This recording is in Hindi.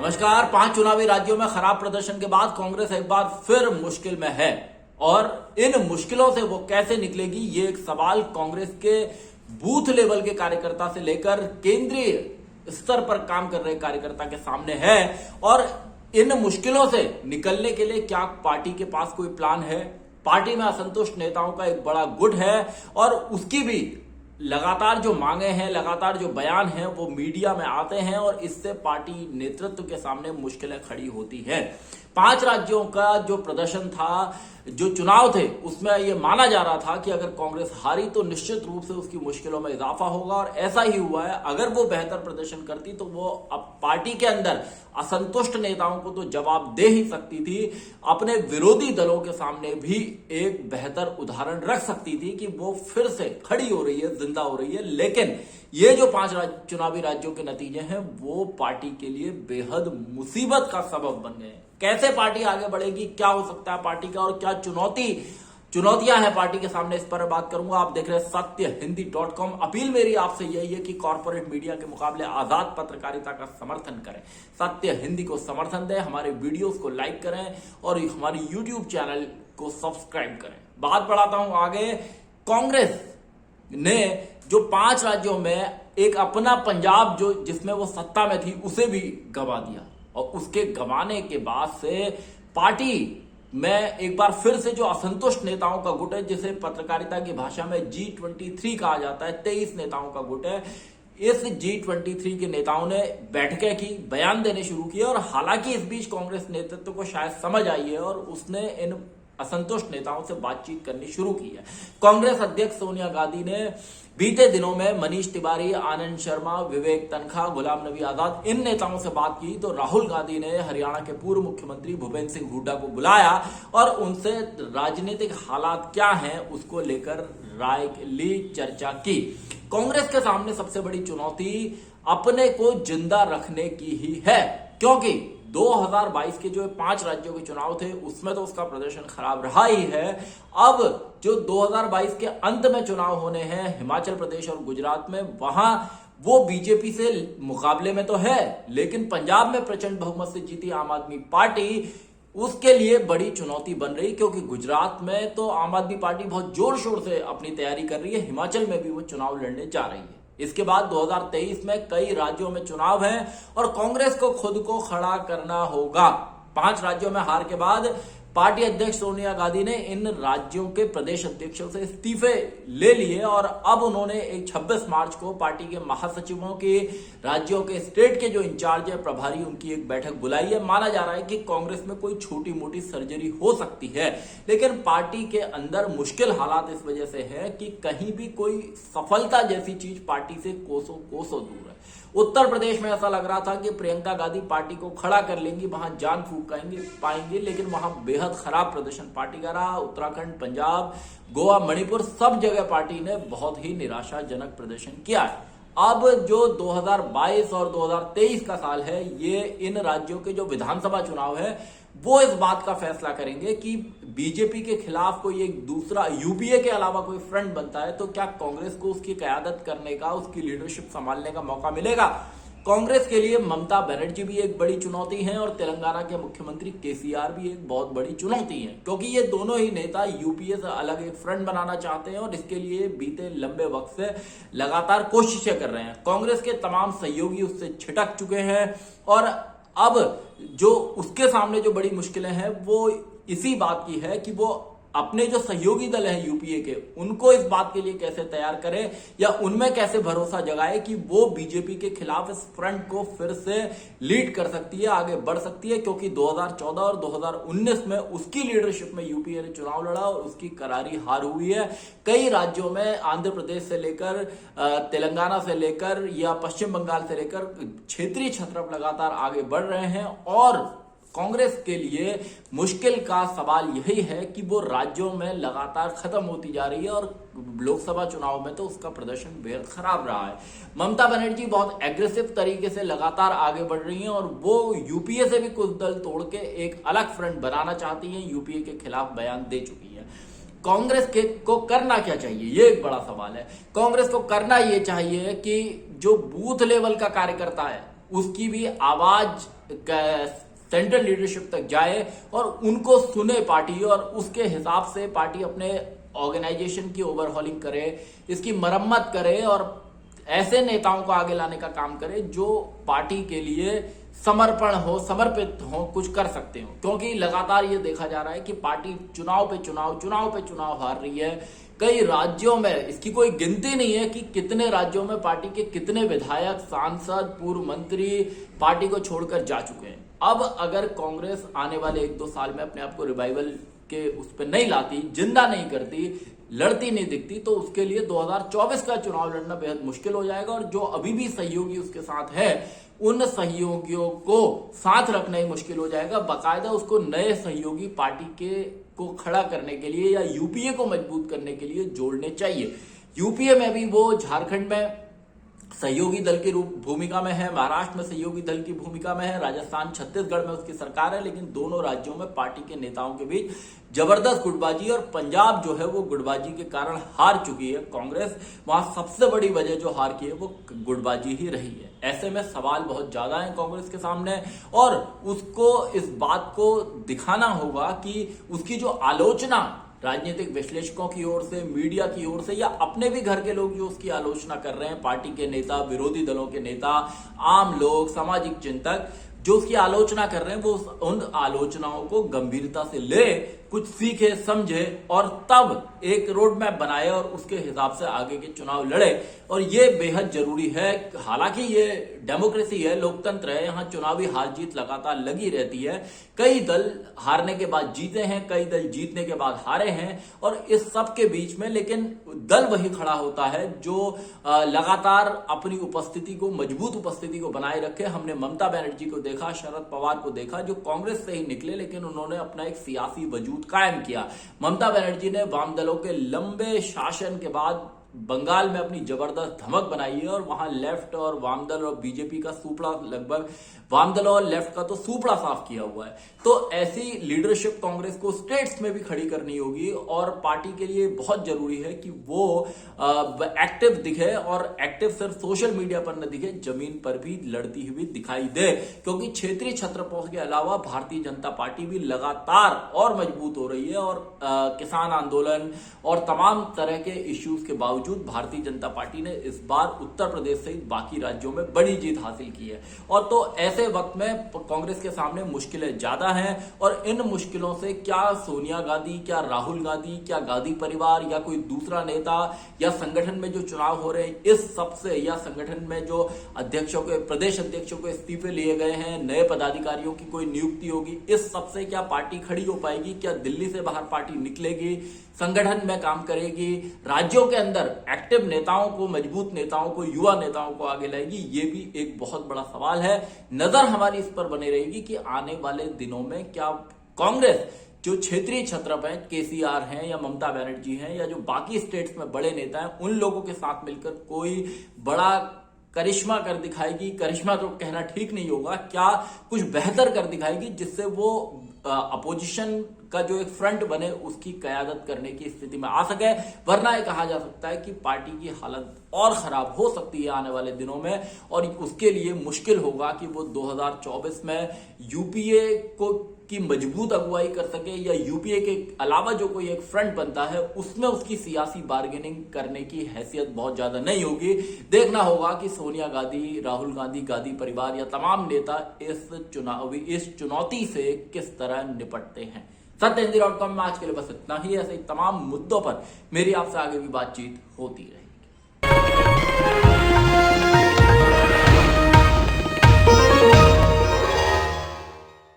नमस्कार। 5 चुनावी राज्यों में खराब प्रदर्शन के बाद कांग्रेस एक बार फिर मुश्किल में है और इन मुश्किलों से वो कैसे निकलेगी, ये एक सवाल कांग्रेस के बूथ लेवल के कार्यकर्ता से लेकर केंद्रीय स्तर पर काम कर रहे कार्यकर्ता के सामने है। और इन मुश्किलों से निकलने के लिए क्या पार्टी के पास कोई प्लान है? पार्टी में असंतुष्ट नेताओं का एक बड़ा गुट है और उसकी भी लगातार जो मांगे हैं, लगातार जो बयान हैं वो मीडिया में आते हैं और इससे पार्टी नेतृत्व के सामने मुश्किलें खड़ी होती हैं। 5 राज्यों का जो प्रदर्शन था, जो चुनाव थे, उसमें यह माना जा रहा था कि अगर कांग्रेस हारी तो निश्चित रूप से उसकी मुश्किलों में इजाफा होगा और ऐसा ही हुआ है। अगर वो बेहतर प्रदर्शन करती तो वो अब पार्टी के अंदर असंतुष्ट नेताओं को तो जवाब दे ही सकती थी, अपने विरोधी दलों के सामने भी एक बेहतर उदाहरण रख सकती थी कि वो फिर से खड़ी हो रही है, जिंदा हो रही है। लेकिन ये जो 5 चुनावी राज्यों के नतीजे हैं वो पार्टी के लिए बेहद मुसीबत का सबब बन गए। कैसे पार्टी आगे बढ़ेगी, क्या हो सकता है पार्टी का और क्या चुनौतियां हैं पार्टी के सामने, इस पर बात करूंगा। आप देख रहे हैं सत्यहिंदी.com। अपील मेरी आपसे यही है कि कॉर्पोरेट मीडिया के मुकाबले आजाद पत्रकारिता का समर्थन करें, सत्य हिंदी को समर्थन दें, हमारे वीडियोस को लाइक करें और हमारी यूट्यूब चैनल को सब्सक्राइब करें। बात बढ़ाता हूं आगे। कांग्रेस ने जो 5 राज्यों में एक अपना पंजाब जो जिसमें वो सत्ता में थी उसे भी गंवा दिया और उसके गंवाने के बाद से पार्टी में एक बार फिर से जो असंतुष्ट नेताओं का गुट है, जिसे पत्रकारिता की भाषा में G23 कहा जाता है, 23 नेताओं का गुट है। इस G23 के नेताओं ने बैठकें की, बयान देने शुरू किए और हालांकि इस बीच कांग्रेस नेतृत्व को शायद समझ आई है और उसने इन असंतुष्ट नेताओं से बातचीत करनी शुरू की है। कांग्रेस अध्यक्ष सोनिया गांधी ने बीते दिनों में मनीष तिवारी, आनंद शर्मा, विवेक तनखा, गुलाम नबी आजाद, इन नेताओं से बात की तो राहुल गांधी ने हरियाणा के पूर्व मुख्यमंत्री भूपेंद्र सिंह हुड्डा को बुलाया और उनसे राजनीतिक हालात क्या हैं उसको लेकर राय ली, चर्चा की। कांग्रेस के सामने सबसे बड़ी चुनौती अपने को जिंदा रखने की ही है, क्योंकि 2022 के जो 5 राज्यों के चुनाव थे उसमें तो उसका प्रदर्शन खराब रहा ही है। अब जो 2022 के अंत में चुनाव होने हैं हिमाचल प्रदेश और गुजरात में, वहां वो बीजेपी से मुकाबले में तो है, लेकिन पंजाब में प्रचंड बहुमत से जीती आम आदमी पार्टी उसके लिए बड़ी चुनौती बन रही, क्योंकि गुजरात में तो आम आदमी पार्टी बहुत जोर शोर से अपनी तैयारी कर रही है, हिमाचल में भी वो चुनाव लड़ने जा रही है। इसके बाद 2023 में कई राज्यों में चुनाव हैं और कांग्रेस को खुद को खड़ा करना होगा। 5 राज्यों में हार के बाद पार्टी अध्यक्ष सोनिया गांधी ने इन राज्यों के प्रदेश अध्यक्षों से इस्तीफे ले लिए और अब उन्होंने 26 मार्च को पार्टी के महासचिवों की, राज्यों के स्टेट के जो इंचार्ज है, प्रभारी, उनकी एक बैठक बुलाई है। माना जा रहा है कि कांग्रेस में कोई छोटी मोटी सर्जरी हो सकती है, लेकिन पार्टी के अंदर मुश्किल हालात इस वजह से है कि कहीं भी कोई सफलता जैसी चीज पार्टी से कोसों दूर है। उत्तर प्रदेश में ऐसा लग रहा था कि प्रियंका गांधी पार्टी को खड़ा कर लेंगी, वहां जान फूक पाएंगे, लेकिन वहां बेहद खराब प्रदर्शन पार्टी का रहा। उत्तराखंड, पंजाब, गोवा, मणिपुर, सब जगह पार्टी ने बहुत ही निराशाजनक प्रदर्शन किया है। अब जो 2022 और 2023 का साल है, ये इन राज्यों के जो विधानसभा चुनाव है वो इस बात का फैसला करेंगे कि बीजेपी के खिलाफ कोई एक दूसरा यूपीए के अलावा कोई फ्रंट बनता है तो क्या कांग्रेस को उसकी कयादत करने का, उसकी लीडरशिप संभालने का मौका मिलेगा। कांग्रेस के लिए ममता बनर्जी भी एक बड़ी चुनौती है और तेलंगाना के मुख्यमंत्री केसीआर भी एक बहुत बड़ी चुनौती है, क्योंकि ये दोनों ही नेता यूपीए से अलग एक फ्रंट बनाना चाहते हैं और इसके लिए बीते लंबे वक्त से लगातार कोशिशें कर रहे हैं। कांग्रेस के तमाम सहयोगी उससे छिटक चुके हैं और अब जो उसके सामने जो बड़ी मुश्किलें हैं वो इसी बात की है कि वो अपने जो सहयोगी दल है यूपीए के, उनको इस बात के लिए कैसे तैयार करे या उनमें कैसे भरोसा जगाए कि वो बीजेपी के खिलाफ इस फ्रंट को फिर से लीड कर सकती है, आगे बढ़ सकती है, क्योंकि 2014 और 2019 में उसकी लीडरशिप में यूपीए ने चुनाव लड़ा और उसकी करारी हार हुई है। कई राज्यों में, आंध्र प्रदेश से लेकर तेलंगाना से लेकर या पश्चिम बंगाल से लेकर क्षेत्रीय छत्रप लगातार आगे बढ़ रहे हैं और कांग्रेस के लिए मुश्किल का सवाल यही है कि वो राज्यों में लगातार खत्म होती जा रही है और लोकसभा चुनाव में तो उसका प्रदर्शन बेहद खराब रहा है। ममता बनर्जी बहुत एग्रेसिव तरीके से लगातार आगे बढ़ रही हैं और वो यूपीए से भी कुछ दल तोड़ के एक अलग फ्रंट बनाना चाहती हैं, यूपीए के खिलाफ बयान दे चुकी है। कांग्रेस को करना क्या चाहिए, ये एक बड़ा सवाल है। कांग्रेस को करना ये चाहिए कि जो बूथ लेवल का कार्यकर्ता है उसकी भी आवाज सेंट्रल लीडरशिप तक जाए और उनको सुने पार्टी, और उसके हिसाब से पार्टी अपने ऑर्गेनाइजेशन की ओवरहॉलिंग करे, इसकी मरम्मत करे और ऐसे नेताओं को आगे लाने का काम करे जो पार्टी के लिए समर्पण हो, समर्पित हो, कुछ कर सकते हो। क्योंकि लगातार ये देखा जा रहा है कि पार्टी चुनाव पे चुनाव हार रही है। कई राज्यों में, इसकी कोई गिनती नहीं है कि कितने राज्यों में पार्टी के कितने विधायक, सांसद, पूर्व मंत्री पार्टी को छोड़कर जा चुके हैं। अब अगर कांग्रेस आने वाले 1-2 साल में अपने आप को रिवाइवल के उस पर नहीं लाती, जिंदा नहीं करती, लड़ती नहीं दिखती, तो उसके लिए 2024 का चुनाव लड़ना बेहद मुश्किल हो जाएगा। और जो अभी भी सहयोगी उसके साथ है, उन सहयोगियों को साथ रखना ही मुश्किल हो जाएगा। बाकायदा उसको नए सहयोगी पार्टी के को खड़ा करने के लिए या यूपीए को मजबूत करने के लिए जोड़ने चाहिए। यूपीए में भी वो झारखंड में सहयोगी दल की भूमिका में है, महाराष्ट्र में सहयोगी दल की भूमिका में है, राजस्थान, छत्तीसगढ़ में उसकी सरकार है, लेकिन दोनों राज्यों में पार्टी के नेताओं के बीच जबरदस्त गुटबाजी, और पंजाब जो है वो गुटबाजी के कारण हार चुकी है कांग्रेस। वहां सबसे बड़ी वजह जो हार की है वो गुटबाजी ही रही है। ऐसे में सवाल बहुत ज्यादा है कांग्रेस के सामने, और उसको इस बात को दिखाना होगा कि उसकी जो आलोचना राजनीतिक विश्लेषकों की ओर से, मीडिया की ओर से, या अपने भी घर के लोग जो उसकी आलोचना कर रहे हैं, पार्टी के नेता, विरोधी दलों के नेता, आम लोग, सामाजिक चिंतक जो उसकी आलोचना कर रहे हैं, वो उन आलोचनाओं को गंभीरता से ले, कुछ सीखे, समझे और तब एक रोड मैप बनाए और उसके हिसाब से आगे के चुनाव लड़े। और ये बेहद जरूरी है। हालांकि ये डेमोक्रेसी है, लोकतंत्र है, यहाँ चुनावी हार जीत लगातार लगी रहती है। कई दल हारने के बाद जीते हैं, कई दल जीतने के बाद हारे हैं, और इस सब के बीच में लेकिन दल वही खड़ा होता है जो लगातार अपनी उपस्थिति को, मजबूत उपस्थिति को बनाए रखे। हमने ममता बनर्जी को देखा, शरद पवार को देखा, जो कांग्रेस से ही निकले लेकिन उन्होंने अपना एक सियासी वजूद कायम किया। ममता बनर्जी ने वाम दलों के लंबे शासन के बाद बंगाल में अपनी जबरदस्त धमक बनाई है, और वहां लेफ्ट और वाम दल और बीजेपी का सुपड़ा, लगभग वाम दल और लेफ्ट का तो सुपड़ा साफ किया हुआ है। तो ऐसी लीडरशिप कांग्रेस को स्टेट्स में भी खड़ी करनी होगी, और पार्टी के लिए बहुत जरूरी है कि वो एक्टिव दिखे, और एक्टिव सिर्फ सोशल मीडिया पर न दिखे, जमीन पर भी लड़ती हुई दिखाई दे। क्योंकि क्षेत्रीय छत्रपों के अलावा भारतीय जनता पार्टी भी लगातार और मजबूत हो रही है, और किसान आंदोलन और तमाम तरह के इश्यूज के बावजूद भारतीय जनता पार्टी ने इस बार उत्तर प्रदेश सहित बाकी राज्यों में बड़ी जीत हासिल की है। और तो ऐसे वक्त में कांग्रेस के सामने मुश्किलें ज्यादा हैं, और इन मुश्किलों से क्या सोनिया गांधी, क्या राहुल गांधी, क्या गांधी परिवार या कोई दूसरा नेता, या संगठन में जो चुनाव हो रहे हैं इस सबसे, या संगठन में जो अध्यक्षों के, प्रदेश अध्यक्षों के इस्तीफे लिए गए हैं, नए पदाधिकारियों की कोई नियुक्ति होगी, इस सबसे क्या पार्टी खड़ी हो पाएगी? क्या दिल्ली से बाहर पार्टी निकलेगी, संगठन में काम करेगी, राज्यों के अंदर एक्टिव नेताओं को, मजबूत नेताओं को, युवा नेताओं को आगे लाएगी? ये भी एक बहुत बड़ा सवाल है। नजर हमारी इस पर बनी रहेगी कि आने वाले दिनों में क्या कांग्रेस जो क्षेत्रीय छत्रप है, केसीआर हैं या ममता बनर्जी हैं या जो बाकी स्टेट्स में बड़े नेता हैं, उन लोगों के साथ मिलकर कोई बड़ा करिश्मा कर दिखाएगी। करिश्मा तो कहना ठीक नहीं होगा, क्या कुछ बेहतर कर दिखाएगी जिससे वो अपोजिशन का जो एक फ्रंट बने उसकी कयादत करने की स्थिति में आ सके। वरना ये कहा जा सकता है कि पार्टी की हालत और खराब हो सकती है आने वाले दिनों में, और उसके लिए मुश्किल होगा कि वो 2024 में यूपीए को की मजबूत अगुवाई कर सके, या यूपीए के अलावा जो कोई एक फ्रंट बनता है उसमें उसकी सियासी बार्गेनिंग करने की हैसियत बहुत ज्यादा नहीं होगी। देखना होगा कि सोनिया गांधी, राहुल गांधी, गांधी परिवार या तमाम नेता इस चुनौती से किस तरह निपटते हैं। सत्यहिंदी.com में आज के लिए बस इतना ही। ऐसे ही तमाम मुद्दों पर मेरी आपसे आगे भी बातचीत होती रहे।